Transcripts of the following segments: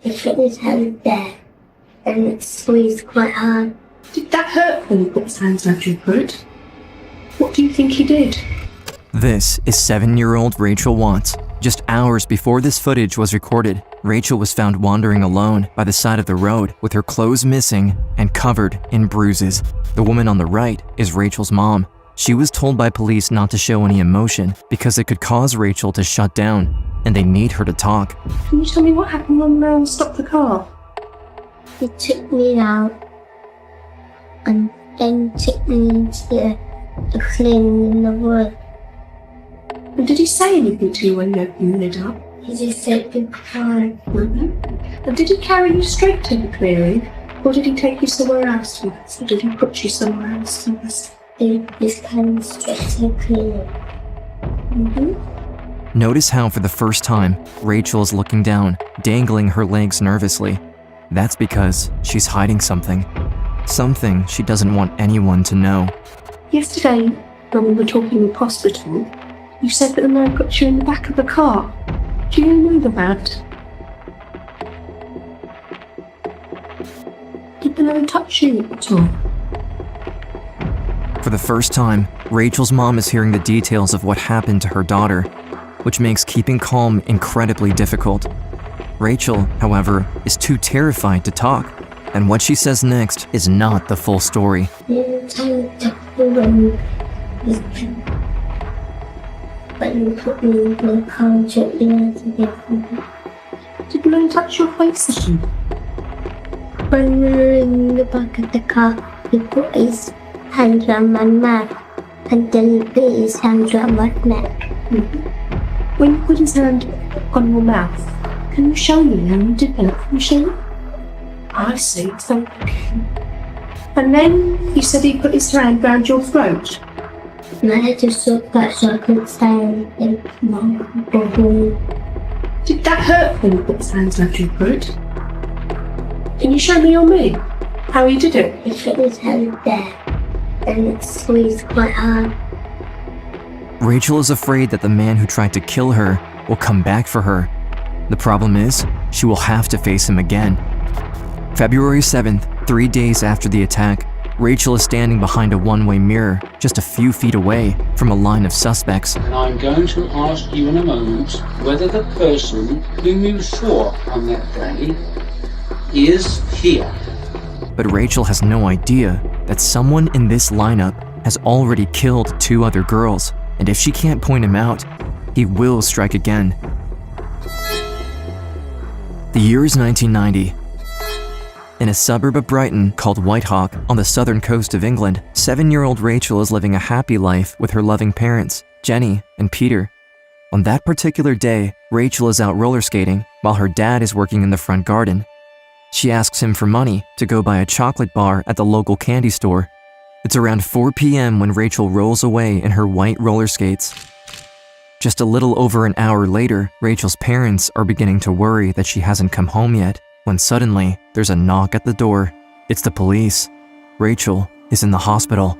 He put his hand there and it squeezed quite hard. Did that hurt when he put his hands around your throat? What do you think he did? This is 7-year-old Rachel Watts. Just hours before this footage was recorded, Rachel was found wandering alone by the side of the road with her clothes missing and covered in bruises. The woman on the right is Rachel's mom. She was told by police not to show any emotion because it could cause Rachel to shut down, and they need her to talk. Can you tell me what happened when Mel stopped the car? He took me out and then took me into the clearing in the wood. And did he say anything to you when you opened the lid up? He just said goodbye. And did he carry you straight to the clearing? Or did he take you somewhere else with us? Or did he put you somewhere else with us? He just came straight to the clearing. Notice how for the first time, Rachel is looking down, dangling her legs nervously. That's because she's hiding something. Something she doesn't want anyone to know. Yesterday, when we were talking in the hospital, you said that the man put you in the back of the car. Do you know that? Did the man touch you at all? For the first time, Rachel's mom is hearing the details of what happened to her daughter, which makes keeping calm incredibly difficult. Rachel, however, is too terrified to talk, and what she says next is not the full story. But you put me in the car and took me out of it. Did the man touch your face at all? When we were in the back of the car, he put his hand around my mouth and then he put his hand around my neck. When you put his hand on your mouth, can you show me how you did that? Can you show me? I see, thank you. And then you said he put his hand round your throat. And I had to stop that so I couldn't say anything. Did that hurt when he put his hands round your throat? Can you show me or me how he did it? He put his hand there and it squeezed quite hard. Rachel is afraid that the man who tried to kill her will come back for her. The problem is, she will have to face him again. February 7th, 3 days after the attack, Rachel is standing behind a one-way mirror just a few feet away from a line of suspects. And I'm going to ask you in a moment whether the person whom you saw on that day is here. But Rachel has no idea that someone in this lineup has already killed 2 other girls, and if she can't point him out, he will strike again. The year is 1990. In a suburb of Brighton called Whitehawk on the southern coast of England, 7-year-old Rachel is living a happy life with her loving parents, Jenny and Peter. On that particular day, Rachel is out roller skating while her dad is working in the front garden. She asks him for money to go buy a chocolate bar at the local candy store. It's around 4 p.m. when Rachel rolls away in her white roller skates. Just a little over an hour later, Rachel's parents are beginning to worry that she hasn't come home yet, when suddenly there's a knock at the door. It's the police. Rachel is in the hospital.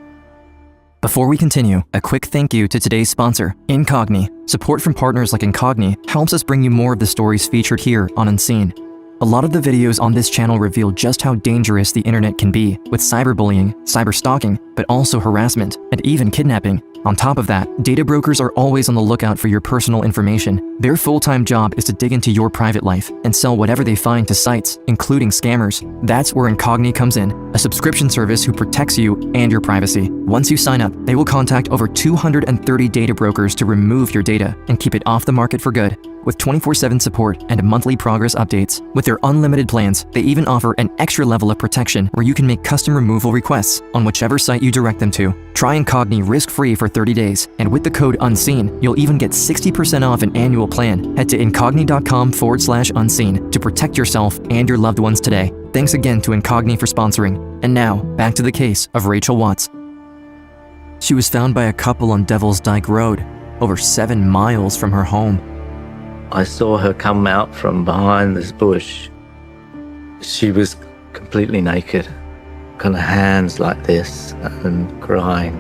Before we continue, a quick thank you to today's sponsor, Incogni. Support from partners like Incogni helps us bring you more of the stories featured here on Unseen. A lot of the videos on this channel reveal just how dangerous the internet can be, with cyberbullying, cyberstalking, but also harassment, and even kidnapping. On top of that, data brokers are always on the lookout for your personal information. Their full-time job is to dig into your private life and sell whatever they find to sites, including scammers. That's where Incogni comes in, a subscription service who protects you and your privacy. Once you sign up, they will contact over 230 data brokers to remove your data and keep it off the market for good. With 24/7 support and monthly progress updates. With their unlimited plans, they even offer an extra level of protection where you can make custom removal requests on whichever site you direct them to. Try Incogni risk-free for 30 days, and with the code UNSEEN, you'll even get 60% off an annual plan. Head to incogni.com/unseen to protect yourself and your loved ones today. Thanks again to Incogni for sponsoring. And now, back to the case of Rachel Watts. She was found by a couple on Devil's Dyke Road, over 7 miles from her home. I saw her come out from behind this bush. She was completely naked, kind of hands like this and crying.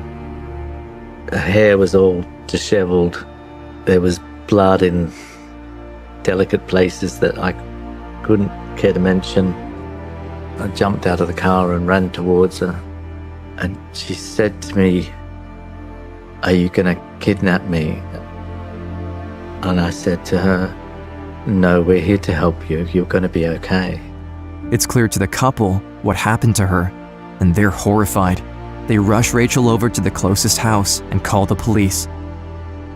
Her hair was all disheveled. There was blood in delicate places that I couldn't care to mention. I jumped out of the car and ran towards her, and she said to me, "Are you going to kidnap me?" And I said to her, "No, we're here to help you. You're going to be okay." It's clear to the couple what happened to her, and they're horrified. They rush Rachel over to the closest house and call the police.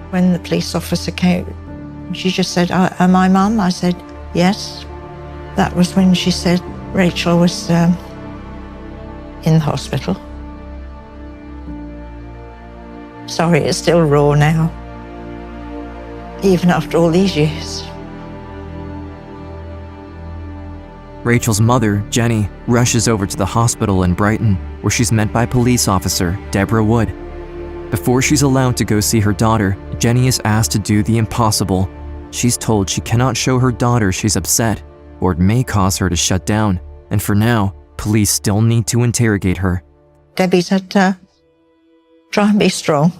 When the police officer came, she just said, "Am I Mum?" I said, "Yes." That was when she said Rachel was in the hospital. Sorry, it's still raw now, even after all these years. Rachel's mother, Jenny, rushes over to the hospital in Brighton, where she's met by police officer Deborah Wood. Before she's allowed to go see her daughter, Jenny is asked to do the impossible. She's told she cannot show her daughter she's upset, or it may cause her to shut down. And for now, police still need to interrogate her. Debbie said, try and be strong.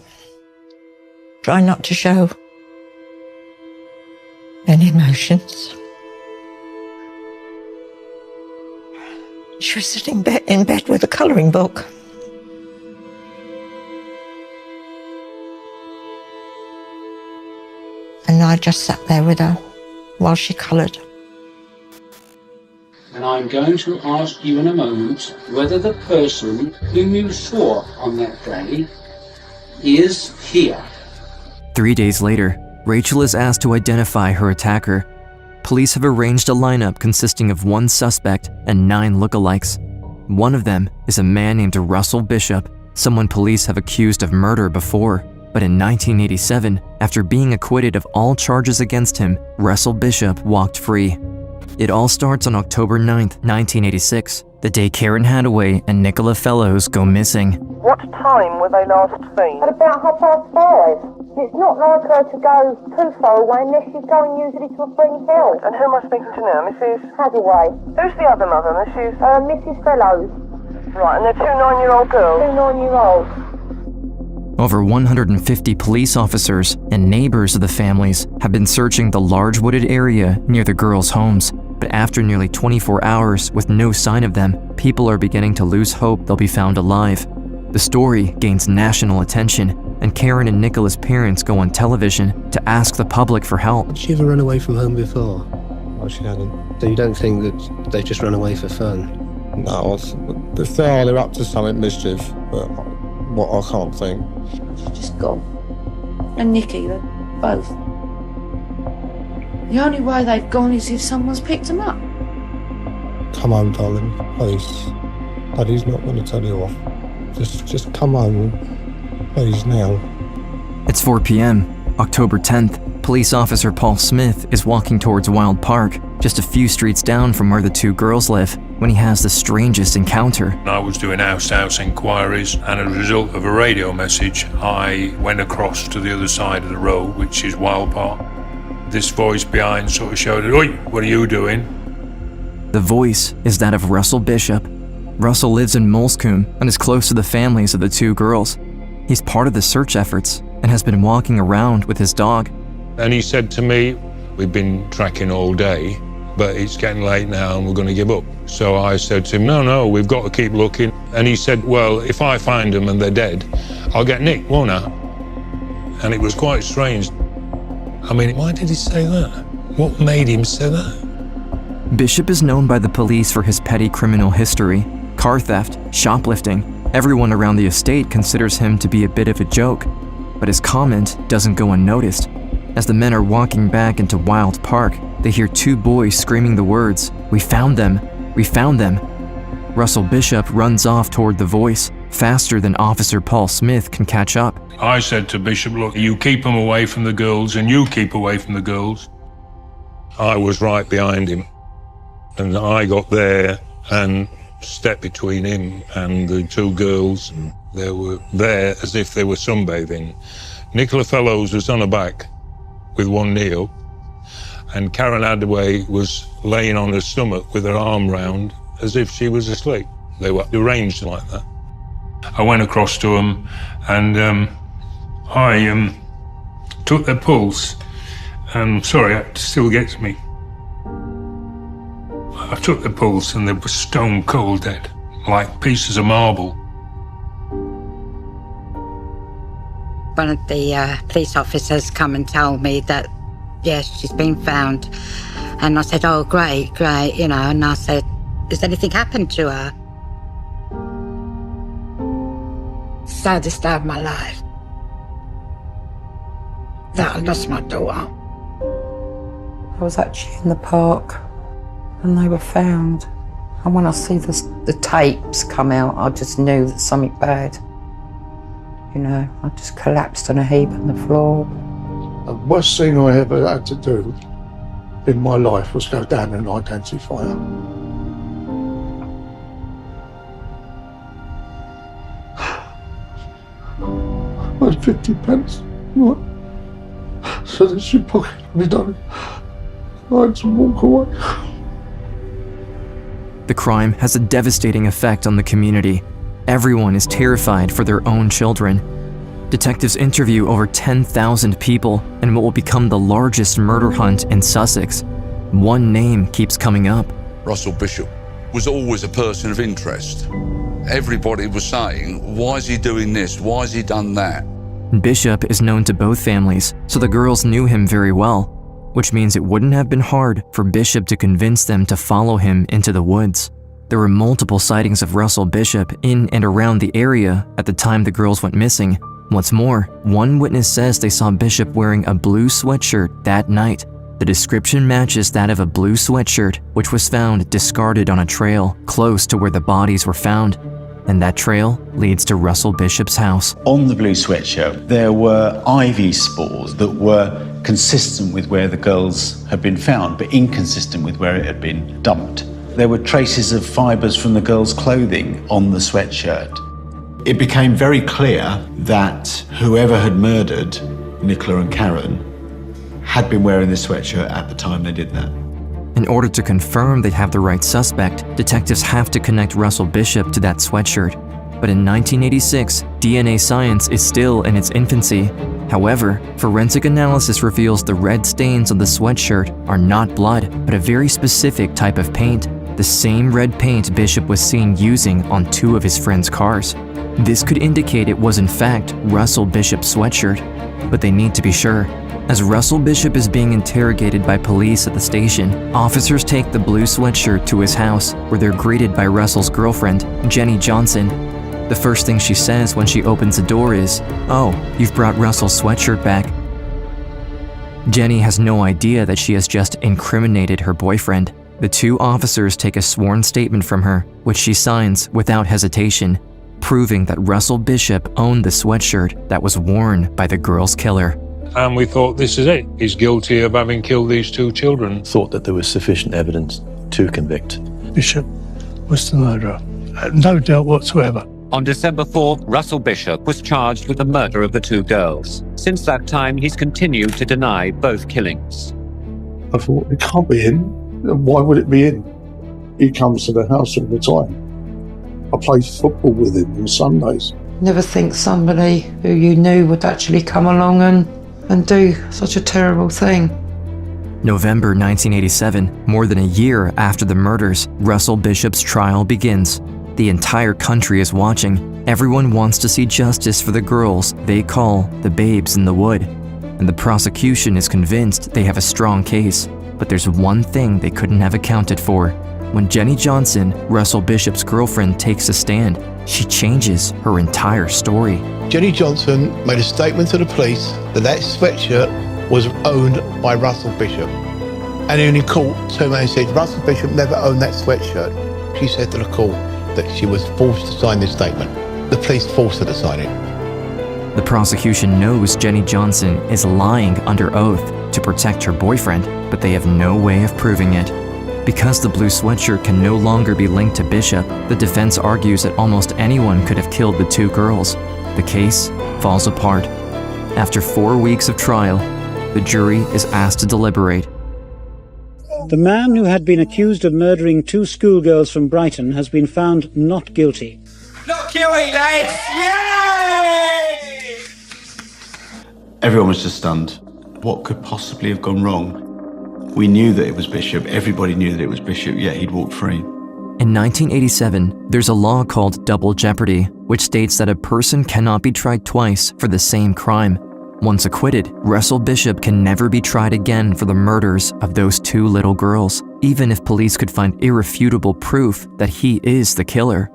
Try not to show any emotions. She was sitting in bed with a colouring book. And I just sat there with her while she coloured. And I'm going to ask you in a moment whether the person whom you saw on that day is here. 3 days later, Rachel is asked to identify her attacker. Police have arranged a lineup consisting of 1 suspect and 9 lookalikes. One of them is a man named Russell Bishop, someone police have accused of murder before. But in 1987, after being acquitted of all charges against him, Russell Bishop walked free. It all starts on October 9th, 1986, the day Karen Hadaway and Nicola Fellows go missing. What time were they last seen? At about 5:30. It's not like her to go too far away unless she's going usually to a friend's house. And who am I speaking to now, Mrs. Hadaway. Who's the other mother, Mrs. Mrs. Fellows. Right, and they're 2 9-year-old girls? 2 9-year-olds. Over 150 police officers and neighbors of the families have been searching the large wooded area near the girls' homes. But after nearly 24 hours with no sign of them, people are beginning to lose hope they'll be found alive. The story gains national attention, and Karen and Nicola's parents go on television to ask the public for help. Had she ever run away from home before? Well, she hadn't. So you don't think that they just run away for fun? No, they're either up to something mischief, but what I can't think. She's just gone. And Nikki, they're both. The only way they've gone is if someone's picked them up. Come home, darling, please. Daddy's not going to tell you off. Just come home, please, now. It's 4 p.m., October 10th. Police officer Paul Smith is walking towards Wild Park, just a few streets down from where the 2 girls live, when he has the strangest encounter. I was doing house-to-house inquiries, and as a result of a radio message, I went across to the other side of the road, which is Wild Park. This voice behind sort of shouted, "Oi, what are you doing?" The voice is that of Russell Bishop. Russell lives in Molescombe and is close to the families of the 2 girls. He's part of the search efforts and has been walking around with his dog. And he said to me, "We've been tracking all day, but it's getting late now and we're going to give up." So I said to him, no, we've got to keep looking. And he said, "Well, if I find them and they're dead, I'll get nicked, won't I?" And it was quite strange. I mean, why did he say that? What made him say that? Bishop is known by the police for his petty criminal history, car theft, shoplifting. Everyone around the estate considers him to be a bit of a joke, but his comment doesn't go unnoticed. As the men are walking back into Wild Park, they hear 2 boys screaming the words, "We found them! We found them!" Russell Bishop runs off toward the voice, faster than Officer Paul Smith can catch up. I said to Bishop, "Look, you keep them away from the girls and you keep away from the girls." I was right behind him, and I got there and stepped between him and the 2 girls. They were there as if they were sunbathing. Nicola Fellows was on her back with one knee up, and Karen Hadaway was laying on her stomach with her arm round as if she was asleep. They were arranged like that. I went across to them and I took their pulse, and sorry, it still gets me. I took the pulse and they were stone cold dead, like pieces of marble. One of the police officers come and told me that, yes, she's been found. And I said, oh, great, you know, and I said, has anything happened to her? Saddest day of my life. That I lost my daughter. I was actually in the park and they were found. And when I see the tapes come out, I just knew that something bad. You know, I just collapsed on a heap on the floor. The worst thing I ever had to do in my life was go down and identify her. I had 50 pence, right? So that she pocketed me done. I had to walk away. The crime has a devastating effect on the community. Everyone is terrified for their own children. Detectives interview over 10,000 people in what will become the largest murder hunt in Sussex. One name keeps coming up. Russell Bishop was always a person of interest. Everybody was saying, why is he doing this? Why has he done that? Bishop is known to both families, so the girls knew him very well, which means it wouldn't have been hard for Bishop to convince them to follow him into the woods. There were multiple sightings of Russell Bishop in and around the area at the time the girls went missing. What's more, one witness says they saw Bishop wearing a blue sweatshirt that night. The description matches that of a blue sweatshirt, which was found discarded on a trail close to where the bodies were found. And that trail leads to Russell Bishop's house. On the blue sweatshirt, there were ivy spores that were consistent with where the girls had been found, but inconsistent with where it had been dumped. There were traces of fibres from the girls' clothing on the sweatshirt. It became very clear that whoever had murdered Nicola and Karen had been wearing this sweatshirt at the time they did that. In order to confirm they'd have the right suspect, detectives have to connect Russell Bishop to that sweatshirt. But in 1986, DNA science is still in its infancy. However, forensic analysis reveals the red stains on the sweatshirt are not blood, but a very specific type of paint, the same red paint Bishop was seen using on 2 of his friends' cars. This could indicate it was in fact Russell Bishop's sweatshirt, but they need to be sure. As Russell Bishop is being interrogated by police at the station, officers take the blue sweatshirt to his house, where they're greeted by Russell's girlfriend, Jenny Johnson. The first thing she says when she opens the door is, "Oh, you've brought Russell's sweatshirt back." Jenny has no idea that she has just incriminated her boyfriend. The 2 officers take a sworn statement from her, which she signs without hesitation, proving that Russell Bishop owned the sweatshirt that was worn by the girl's killer. And we thought, this is it. He's guilty of having killed these 2 children. Thought that there was sufficient evidence to convict. Bishop was the murderer. No doubt whatsoever. On December 4th, Russell Bishop was charged with the murder of the 2 girls. Since that time, he's continued to deny both killings. I thought, it can't be him. Why would it be him? He comes to the house all the time. I play football with him on Sundays. Never think somebody who you knew would actually come along and do such a terrible thing. November 1987, more than a year after the murders, Russell Bishop's trial begins. The entire country is watching. Everyone wants to see justice for the girls they call the babes in the wood. And the prosecution is convinced they have a strong case. But there's one thing they couldn't have accounted for. When Jenny Johnson, Russell Bishop's girlfriend, takes a stand, she changes her entire story. Jenny Johnson made a statement to the police that sweatshirt was owned by Russell Bishop. And in court, somebody said, Russell Bishop never owned that sweatshirt. She said to the court that she was forced to sign this statement. The police forced her to sign it. The prosecution knows Jenny Johnson is lying under oath to protect her boyfriend, but they have no way of proving it. Because the blue sweatshirt can no longer be linked to Bishop, the defense argues that almost anyone could have killed the 2 girls. The case falls apart. After 4 weeks of trial, the jury is asked to deliberate. The man who had been accused of murdering 2 schoolgirls from Brighton has been found not guilty. Not guilty, lads! Yay! Everyone was just stunned. What could possibly have gone wrong? We knew that it was Bishop. Everybody knew that it was Bishop, yet he'd walked free. In 1987, there's a law called double jeopardy, which states that a person cannot be tried twice for the same crime. Once acquitted, Russell Bishop can never be tried again for the murders of those 2 little girls, even if police could find irrefutable proof that he is the killer.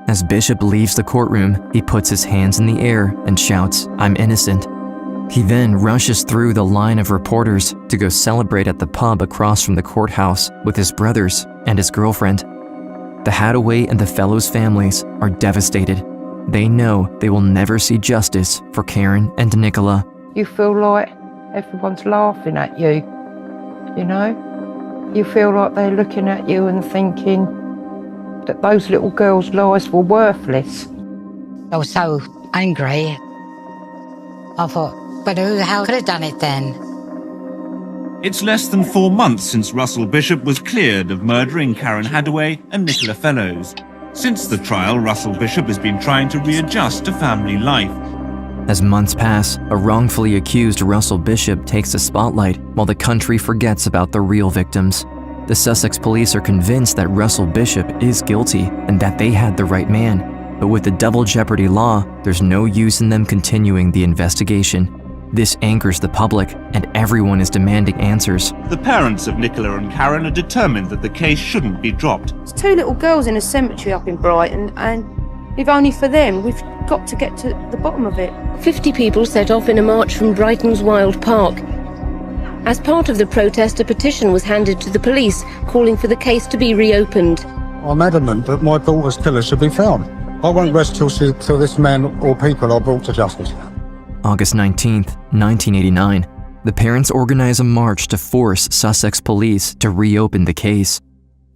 As Bishop leaves the courtroom, he puts his hands in the air and shouts, "I'm innocent." He then rushes through the line of reporters to go celebrate at the pub across from the courthouse with his brothers and his girlfriend. The Hadaway and the Fellows families are devastated. They know they will never see justice for Karen and Nicola. You feel like everyone's laughing at you, you know? You feel like they're looking at you and thinking that those little girls' lives were worthless. I was so angry. I thought, but who the hell could have done it then? It's less than 4 months since Russell Bishop was cleared of murdering Karen Hadaway and Nicola Fellows. Since the trial, Russell Bishop has been trying to readjust to family life. As months pass, a wrongfully accused Russell Bishop takes the spotlight while the country forgets about the real victims. The Sussex police are convinced that Russell Bishop is guilty and that they had the right man. But with the double jeopardy law, there's no use in them continuing the investigation. This angers the public, and everyone is demanding answers. The parents of Nicola and Karen are determined that the case shouldn't be dropped. There's 2 little girls in a cemetery up in Brighton, and if only for them, we've got to get to the bottom of it. 50 people set off in a march from Brighton's Wild Park. As part of the protest, a petition was handed to the police calling for the case to be reopened. I'm adamant that my daughter's killer should be found. I won't rest till this man or people are brought to justice. August 19th, 1989, the parents organize a march to force Sussex police to reopen the case.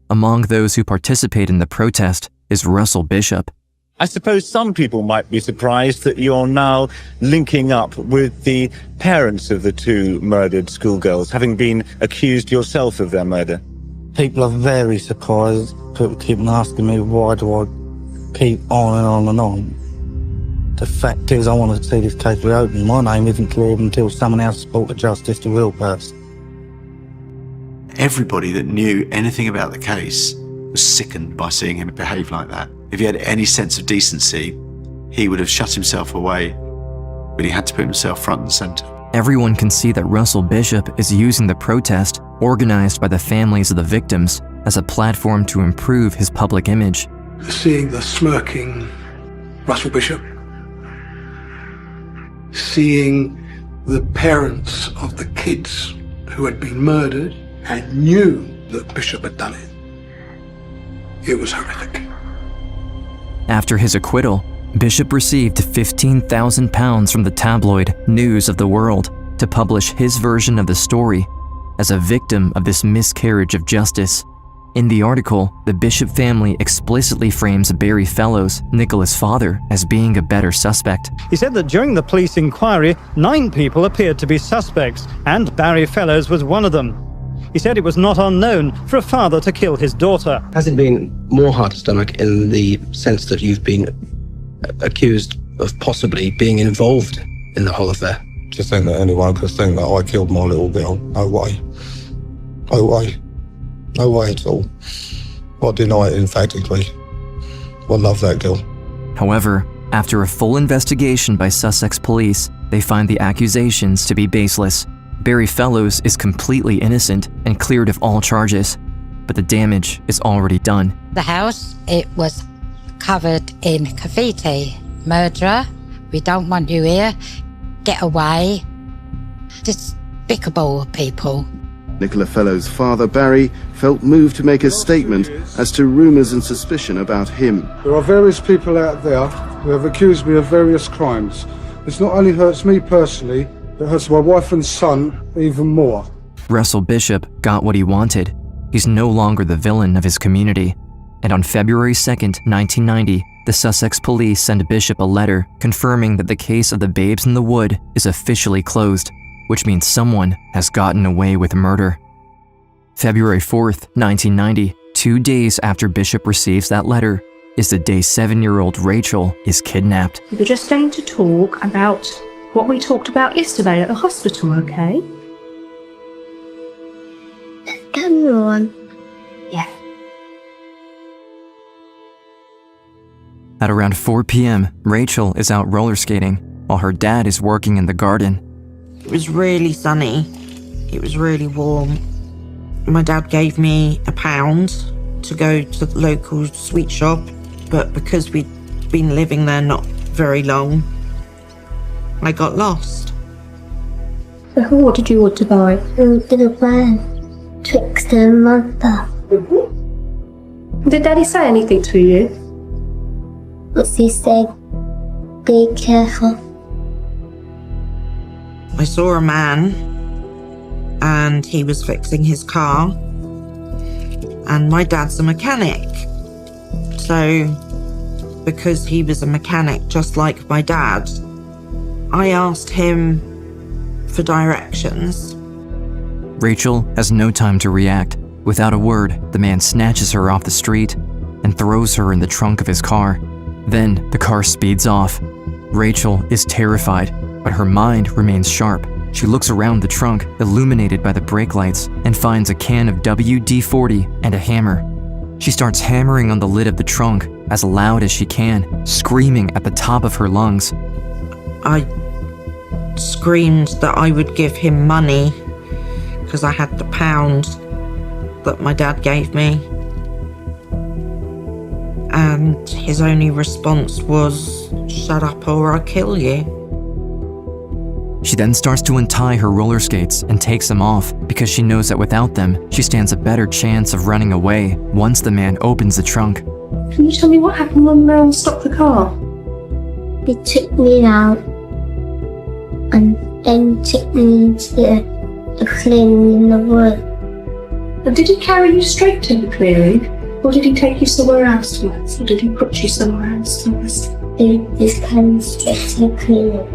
Among those who participate in the protest is Russell Bishop. I suppose some people might be surprised that you're now linking up with the parents of the 2 murdered schoolgirls, having been accused yourself of their murder. People are very surprised. People keep asking me, why do I keep on and on and on? The fact is, I want to see this case reopened. My name isn't cleared until someone else is brought to justice, the real person. Everybody that knew anything about the case was sickened by seeing him behave like that. If he had any sense of decency, he would have shut himself away, but he had to put himself front and centre. Everyone can see that Russell Bishop is using the protest, organized by the families of the victims, as a platform to improve his public image. Seeing the smirking Russell Bishop, seeing the parents of the kids who had been murdered and knew that Bishop had done it, it was horrific. After his acquittal, Bishop received £15,000 from the tabloid News of the World to publish his version of the story as a victim of this miscarriage of justice. In the article, the Bishop family explicitly frames Barry Fellows, Nicola's father, as being a better suspect. He said that during the police inquiry, 9 people appeared to be suspects, and Barry Fellows was one of them. He said it was not unknown for a father to kill his daughter. Has it been more hard to stomach in the sense that you've been accused of possibly being involved in the whole affair? To think that anyone could think that I killed my little girl, no way. No way. No way at all. I deny it emphatically. I love that girl. However, after a full investigation by Sussex police, they find the accusations to be baseless. Barry Fellows is completely innocent and cleared of all charges, but the damage is already done. The house, it was covered in graffiti. Murderer, we don't want you here. Get away. Despicable people. Nicola Fellows' father, Barry, felt moved to make a statement as to rumours and suspicion about him. There are various people out there who have accused me of various crimes. This not only hurts me personally, it hurts my wife and son even more. Russell Bishop got what he wanted. He's no longer the villain of his community. And on February 2nd, 1990, the Sussex police send Bishop a letter confirming that the case of the babes in the wood is officially closed, which means someone has gotten away with murder. February 4th, 1990, 2 days after Bishop receives that letter, is the day 7-year-old Rachel is kidnapped. We're just going to talk about what we talked about yesterday at the hospital, okay? everyone. Yeah. At around 4 p.m., Rachel is out roller skating while her dad is working in the garden. It was really sunny. It was really warm. My dad gave me £1 to go to the local sweet shop, but because we'd been living there not very long, I got lost. What did you want to buy? Food to the van, Trickster and Monster. Did Daddy say anything to you? What's he say? Be careful. I saw a man and he was fixing his car, and my dad's a mechanic. So, because he was a mechanic just like my dad, I asked him for directions. Rachel has no time to react. Without a word, the man snatches her off the street and throws her in the trunk of his car. Then the car speeds off. Rachel is terrified, but her mind remains sharp. She looks around the trunk, illuminated by the brake lights, and finds a can of WD-40 and a hammer. She starts hammering on the lid of the trunk as loud as she can, screaming at the top of her lungs. I screamed that I would give him money because I had the £1 that my dad gave me. And his only response was, "Shut up or I'll kill you." She then starts to untie her roller skates and takes them off because she knows that without them, she stands a better chance of running away once the man opens the trunk. Can you tell me what happened when the man stopped the car? He took me out and then took me into the clearing in the wood. And did he carry you straight to the clearing? Or did he take you somewhere else first? Or did he put you somewhere else first? He just came straight to the clearing.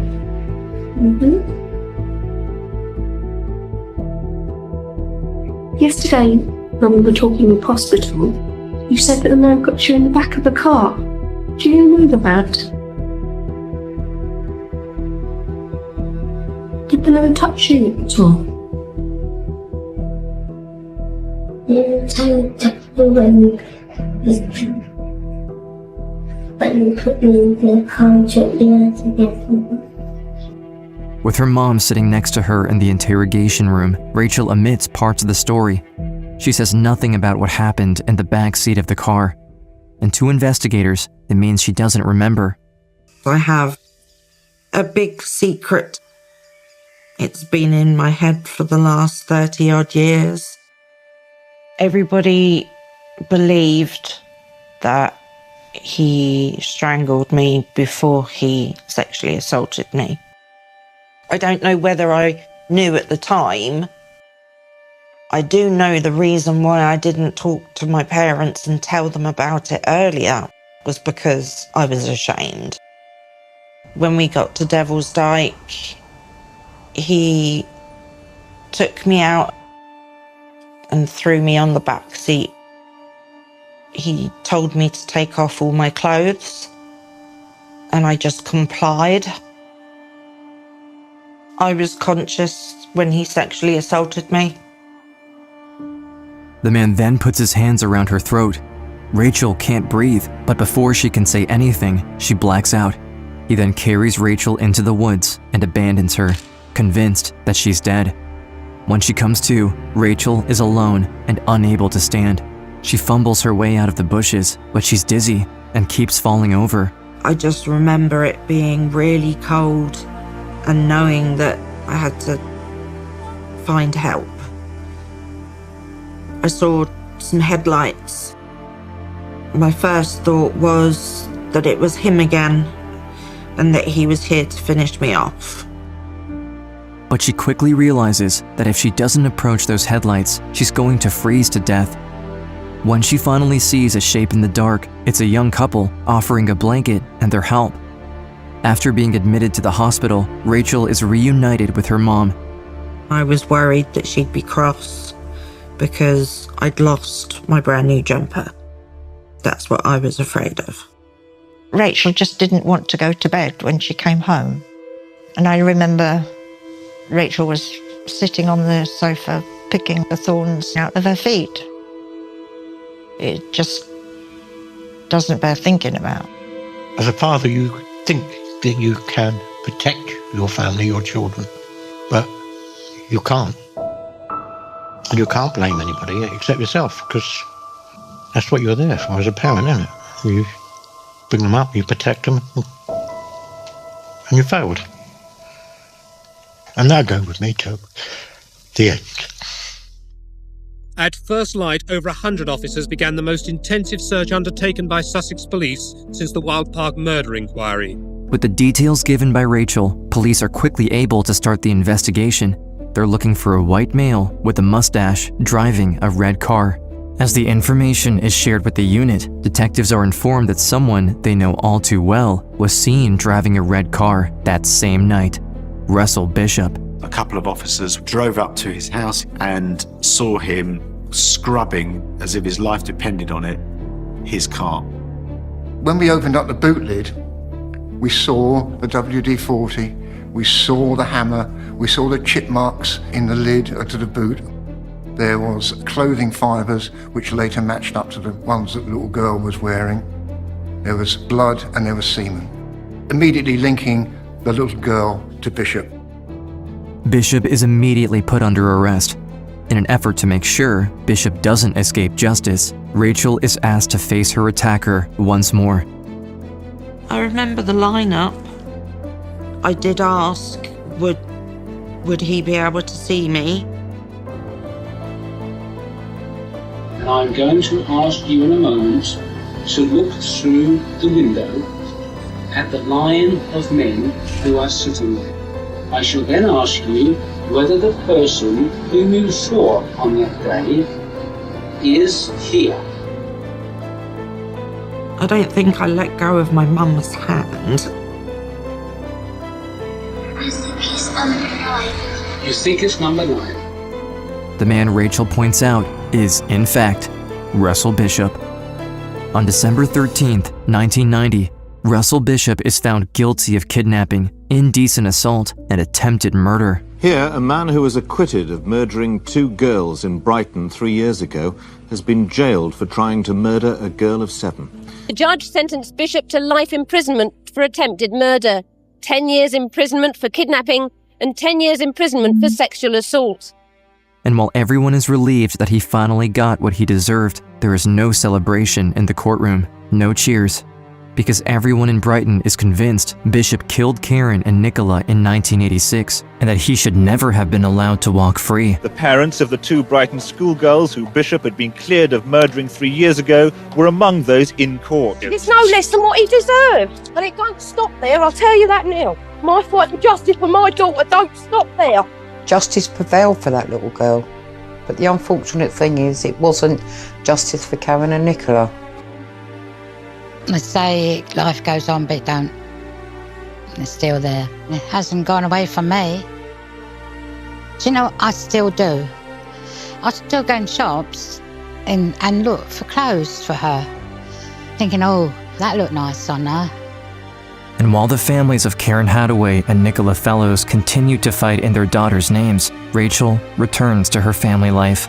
Yesterday, when we were talking in hospital, you said that the man got you in the back of the car. Do you remember that? Did the man touch you at all? He touched me when he put me in the car and took me out again. With her mom sitting next to her in the interrogation room, Rachel omits parts of the story. She says nothing about what happened in the back seat of the car. And to investigators, it means she doesn't remember. I have a big secret. It's been in my head for the last 30-odd years. Everybody believed that he strangled me before he sexually assaulted me. I don't know whether I knew at the time. I do know the reason why I didn't talk to my parents and tell them about it earlier was because I was ashamed. When we got to Devil's Dyke, he took me out and threw me on the back seat. He told me to take off all my clothes, and I just complied. I was conscious when he sexually assaulted me. The man then puts his hands around her throat. Rachel can't breathe, but before she can say anything, she blacks out. He then carries Rachel into the woods and abandons her, convinced that she's dead. When she comes to, Rachel is alone and unable to stand. She fumbles her way out of the bushes, but she's dizzy and keeps falling over. I just remember it being really cold and knowing that I had to find help. I saw some headlights. My first thought was that it was him again and that he was here to finish me off. But she quickly realizes that if she doesn't approach those headlights, she's going to freeze to death. When she finally sees a shape in the dark, it's a young couple offering a blanket and their help. After being admitted to the hospital, Rachel is reunited with her mom. I was worried that she'd be cross because I'd lost my brand new jumper. That's what I was afraid of. Rachel just didn't want to go to bed when she came home. And I remember Rachel was sitting on the sofa picking the thorns out of her feet. It just doesn't bear thinking about. As a father, you think that you can protect your family, your children, but you can't. And you can't blame anybody except yourself, because that's what you're there for as a parent, isn't it? You bring them up, you protect them, and you failed. And they'll go with me to the end. At first light, over 100 officers began the most intensive search undertaken by Sussex police since the Wild Park murder inquiry. With the details given by Rachel, police are quickly able to start the investigation. They're looking for a white male with a mustache driving a red car. As the information is shared with the unit, detectives are informed that someone they know all too well was seen driving a red car that same night: Russell Bishop. A couple of officers drove up to his house and saw him scrubbing, as if his life depended on it, his car. When we opened up the boot lid, we saw the WD-40, we saw the hammer, we saw the chip marks in the lid to the boot. There was clothing fibres which later matched up to the ones that the little girl was wearing. There was blood and there was semen, immediately linking the little girl to Bishop. Bishop is immediately put under arrest. In an effort to make sure Bishop doesn't escape justice, Rachel is asked to face her attacker once more. I remember the lineup. I did ask, would he be able to see me? And I'm going to ask you in a moment to look through the window at the line of men who are sitting there. I shall then ask you whether the person whom you saw on that day is here. I don't think I let go of my mum's hand. I think he's number 9. You think it's number 9? The man Rachel points out is, in fact, Russell Bishop. On December 13th, 1990, Russell Bishop is found guilty of kidnapping, indecent assault, and attempted murder. Here, a man who was acquitted of murdering 2 girls in Brighton 3 years ago has been jailed for trying to murder a girl of 7. The judge sentenced Bishop to life imprisonment for attempted murder, 10 years imprisonment for kidnapping, and 10 years imprisonment for sexual assault. And while everyone is relieved that he finally got what he deserved, there is no celebration in the courtroom, no cheers. Because everyone in Brighton is convinced Bishop killed Karen and Nicola in 1986, and that he should never have been allowed to walk free. The parents of the 2 Brighton schoolgirls who Bishop had been cleared of murdering 3 years ago were among those in court. It's no less than what he deserved. And it don't stop there, I'll tell you that now. My fight for justice for my daughter don't stop there. Justice prevailed for that little girl. But the unfortunate thing is, it wasn't justice for Karen and Nicola. I say life goes on, but it don't. It's still there. It hasn't gone away from me. Do you know what I still do? I still go in shops and look for clothes for her, thinking, oh, that looked nice on her. And while the families of Karen Hadaway and Nicola Fellows continue to fight in their daughters' names, Rachel returns to her family life.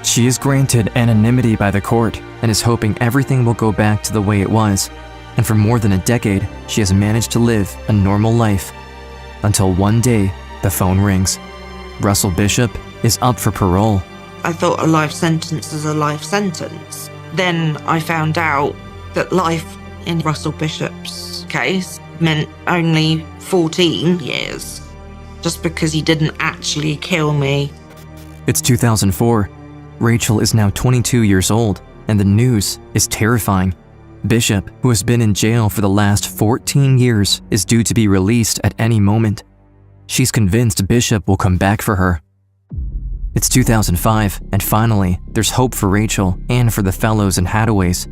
She is granted anonymity by the court and is hoping everything will go back to the way it was. And for more than a decade, she has managed to live a normal life. Until one day, the phone rings. Russell Bishop is up for parole. I thought a life sentence is a life sentence. Then I found out that life in Russell Bishop's case meant only 14 years, just because he didn't actually kill me. It's 2004. Rachel is now 22 years old, and the news is terrifying. Bishop, who has been in jail for the last 14 years, is due to be released at any moment. She's convinced Bishop will come back for her. It's 2005, and finally, there's hope for Rachel and for the Fellows and Hadaways.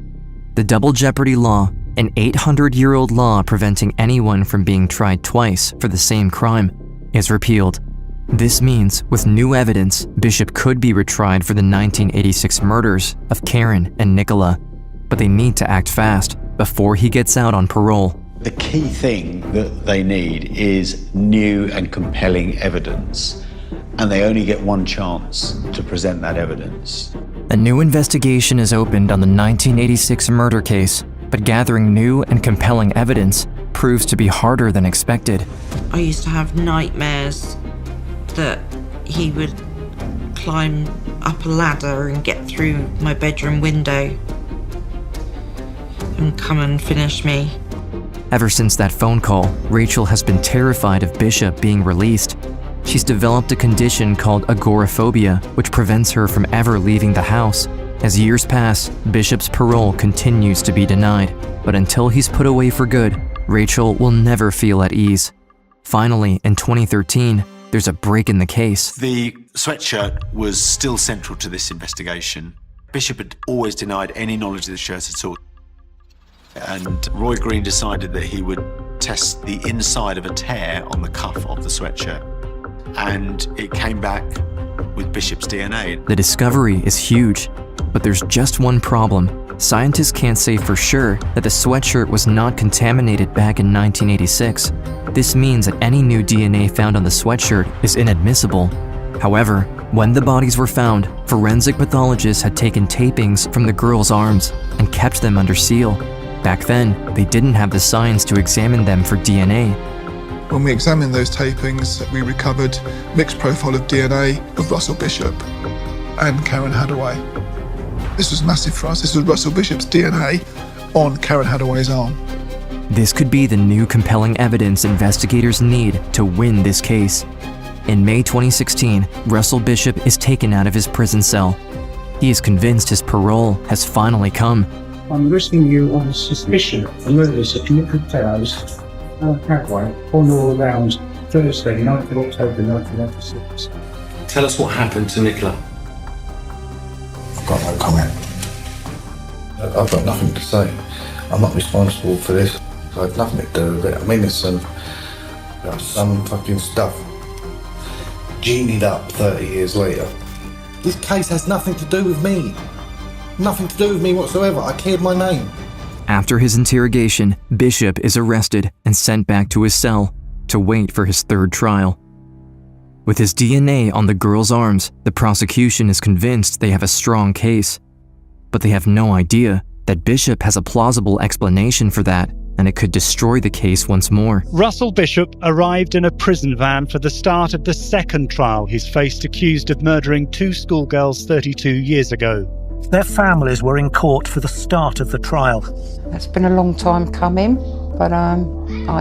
The double jeopardy law, an 800-year-old law preventing anyone from being tried twice for the same crime, is repealed. This means, with new evidence, Bishop could be retried for the 1986 murders of Karen and Nicola, but they need to act fast before he gets out on parole. The key thing that they need is new and compelling evidence. and they only get one chance to present that evidence. A new investigation is opened on the 1986 murder case, but gathering new and compelling evidence proves to be harder than expected. I used to have nightmares that he would climb up a ladder and get through my bedroom window and come and finish me. Ever since that phone call, Rachel has been terrified of Bishop being released. She's developed a condition called agoraphobia, which prevents her from ever leaving the house. As years pass, Bishop's parole continues to be denied, but until he's put away for good, Rachel will never feel at ease. Finally, in 2013, there's a break in the case. The sweatshirt was still central to this investigation. Bishop had always denied any knowledge of the shirt at all. And Roy Green decided that he would test the inside of a tear on the cuff of the sweatshirt. And it came back with Bishop's DNA. The discovery is huge, but there's just one problem. Scientists can't say for sure that the sweatshirt was not contaminated back in 1986. This means that any new DNA found on the sweatshirt is inadmissible. However, when the bodies were found, forensic pathologists had taken tapings from the girls' arms and kept them under seal. Back then, they didn't have the science to examine them for DNA. When we examined those tapings, we recovered mixed profile of DNA of Russell Bishop and Karen Hadaway. This was massive for us. This was Russell Bishop's DNA on Karen Hadaway's arm. This could be the new compelling evidence investigators need to win this case. In May 2016, Russell Bishop is taken out of his prison cell. He is convinced his parole has finally come. I'm arresting you on suspicion of murders of Nicola Fellows, Hadaway, on or around Thursday, 9th of October 1986. Tell us what happened to Nicola. I've got no comment. I've got nothing to say. I'm not responsible for this. I had nothing to do with it. I mean, it's some fucking stuff genied up 30 years later. This case has nothing to do with me. Nothing to do with me whatsoever. I cleared my name. After his interrogation, Bishop is arrested and sent back to his cell to wait for his third trial. With his DNA on the girls' arms, the prosecution is convinced they have a strong case. But they have no idea that Bishop has a plausible explanation for that, and it could destroy the case once more. Russell Bishop arrived in a prison van for the start of the second trial he's faced, accused of murdering 2 schoolgirls 32 years ago. Their families were in court for the start of the trial. It's been a long time coming, but I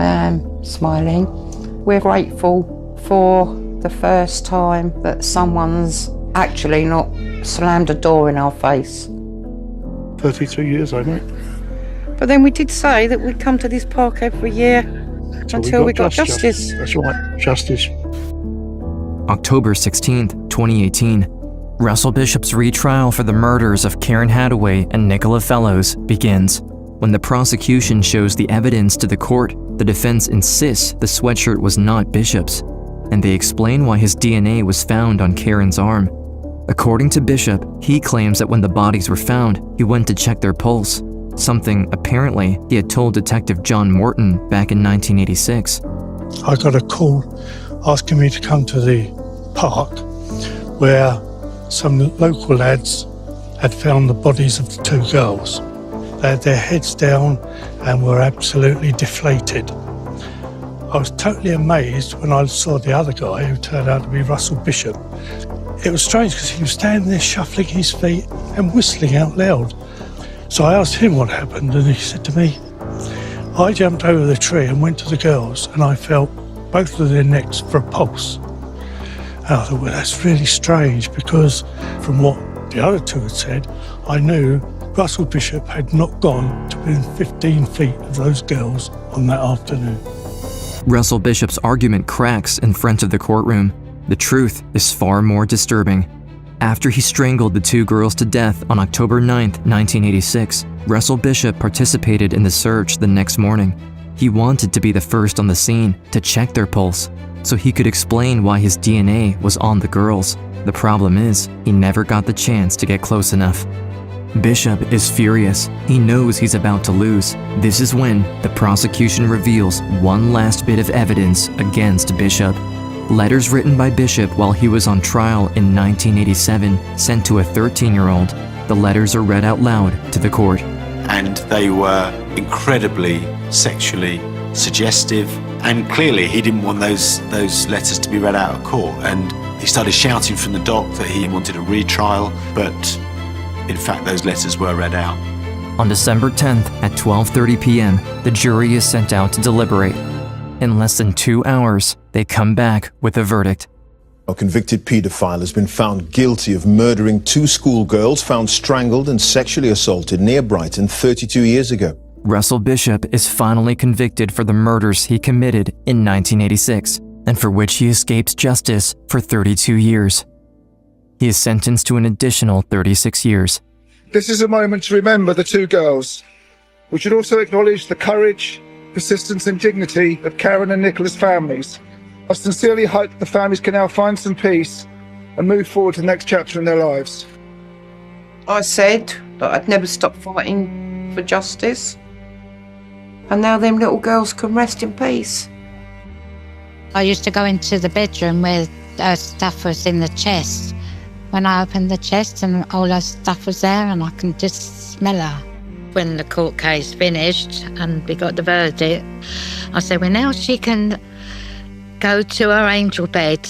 am smiling. We're grateful for the first time that someone's actually not slammed a door in our face. 32 years, I know. But then we did say that we'd come to this park every year until we got justice. That's right, justice. October 16th, 2018. Russell Bishop's retrial for the murders of Karen Hadaway and Nicola Fellows begins. When the prosecution shows the evidence to the court, the defense insists the sweatshirt was not Bishop's, and they explain why his DNA was found on Karen's arm. According to Bishop, he claims that when the bodies were found, he went to check their pulse, something apparently he had told Detective John Morton back in 1986. I got a call asking me to come to the park where some local lads had found the bodies of the 2 girls. They had their heads down and were absolutely deflated. I was totally amazed when I saw the other guy, who turned out to be Russell Bishop. It was strange because he was standing there shuffling his feet and whistling out loud. So I asked him what happened, and he said to me, I jumped over the tree and went to the girls, and I felt both of their necks for a pulse. And I thought, well, that's really strange, because from what the other 2 had said, I knew Russell Bishop had not gone to within 15 feet of those girls on that afternoon. Russell Bishop's argument cracks in front of the courtroom. The truth is far more disturbing. After he strangled the 2 girls to death on October 9th, 1986, Russell Bishop participated in the search the next morning. He wanted to be the first on the scene to check their pulse, so he could explain why his DNA was on the girls. The problem is, he never got the chance to get close enough. Bishop is furious. He knows he's about to lose. This is when the prosecution reveals one last bit of evidence against Bishop. Letters written by Bishop while he was on trial in 1987 sent to a 13-year-old. The letters are read out loud to the court. And they were incredibly sexually suggestive. And clearly he didn't want those letters to be read out of court. And he started shouting from the dock that he wanted a retrial, but in fact those letters were read out. On December 10th at 12:30 p.m., the jury is sent out to deliberate. In less than 2 hours, they come back with a verdict. A convicted paedophile has been found guilty of murdering 2 schoolgirls found strangled and sexually assaulted near Brighton 32 years ago. Russell Bishop is finally convicted for the murders he committed in 1986, and for which he escapes justice for 32 years. He is sentenced to an additional 36 years. This is a moment to remember the 2 girls. We should also acknowledge the courage, persistence and dignity of Karen and Nicola's families. I sincerely hope the families can now find some peace and move forward to the next chapter in their lives. I said that I'd never stop fighting for justice. And now them little girls can rest in peace. I used to go into the bedroom where her stuff was in the chest. When I opened the chest and all her stuff was there and I can just smell her. When the court case finished and we got the verdict, I said, well, now she can go to her angel bed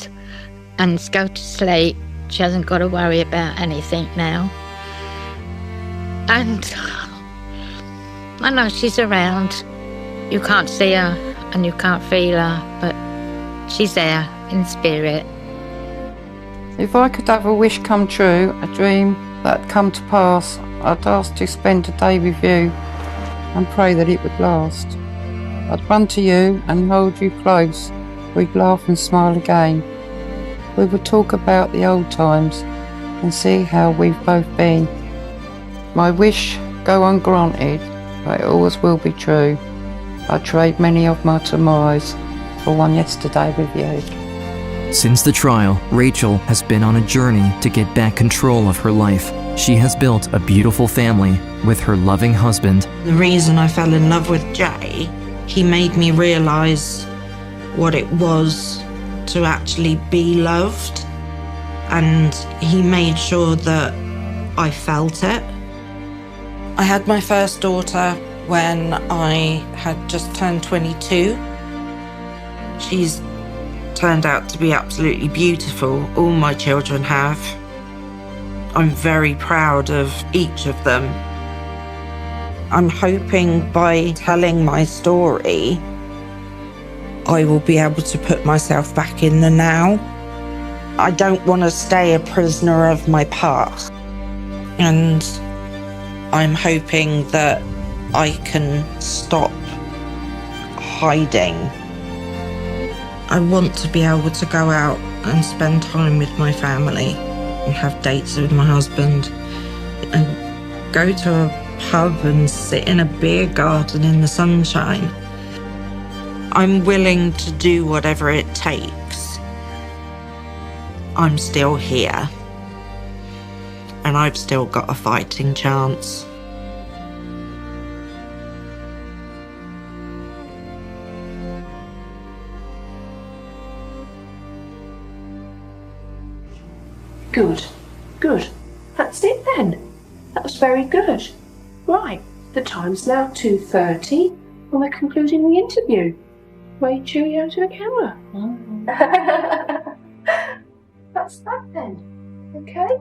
and go to sleep. She hasn't got to worry about anything now. And I know she's around. You can't see her and you can't feel her, but she's there in spirit. If I could have a wish come true, a dream that'd come to pass, I'd ask to spend a day with you and pray that it would last. I'd run to you and hold you close. We'd laugh and smile again. We would talk about the old times and see how we've both been. My wish go ungranted, but it always will be true. I trade many of my tomorrows for one yesterday with you. Since the trial, Rachel has been on a journey to get back control of her life. She has built a beautiful family with her loving husband. The reason I fell in love with Jay, he made me realise what it was to actually be loved, and he made sure that I felt it. I had my first daughter when I had just turned 22. She's turned out to be absolutely beautiful. All my children have. I'm very proud of each of them. I'm hoping by telling my story, I will be able to put myself back in the now. I don't want to stay a prisoner of my past. And I'm hoping that I can stop hiding. I want to be able to go out and spend time with my family and have dates with my husband and go to a pub and sit in a beer garden in the sunshine. I'm willing to do whatever it takes. I'm still here, and I've still got a fighting chance. Good, good. That's it then. That was very good. Right, the time's now 2:30 and we're concluding the interview. Wave cheerio to the camera. That's that then. Okay?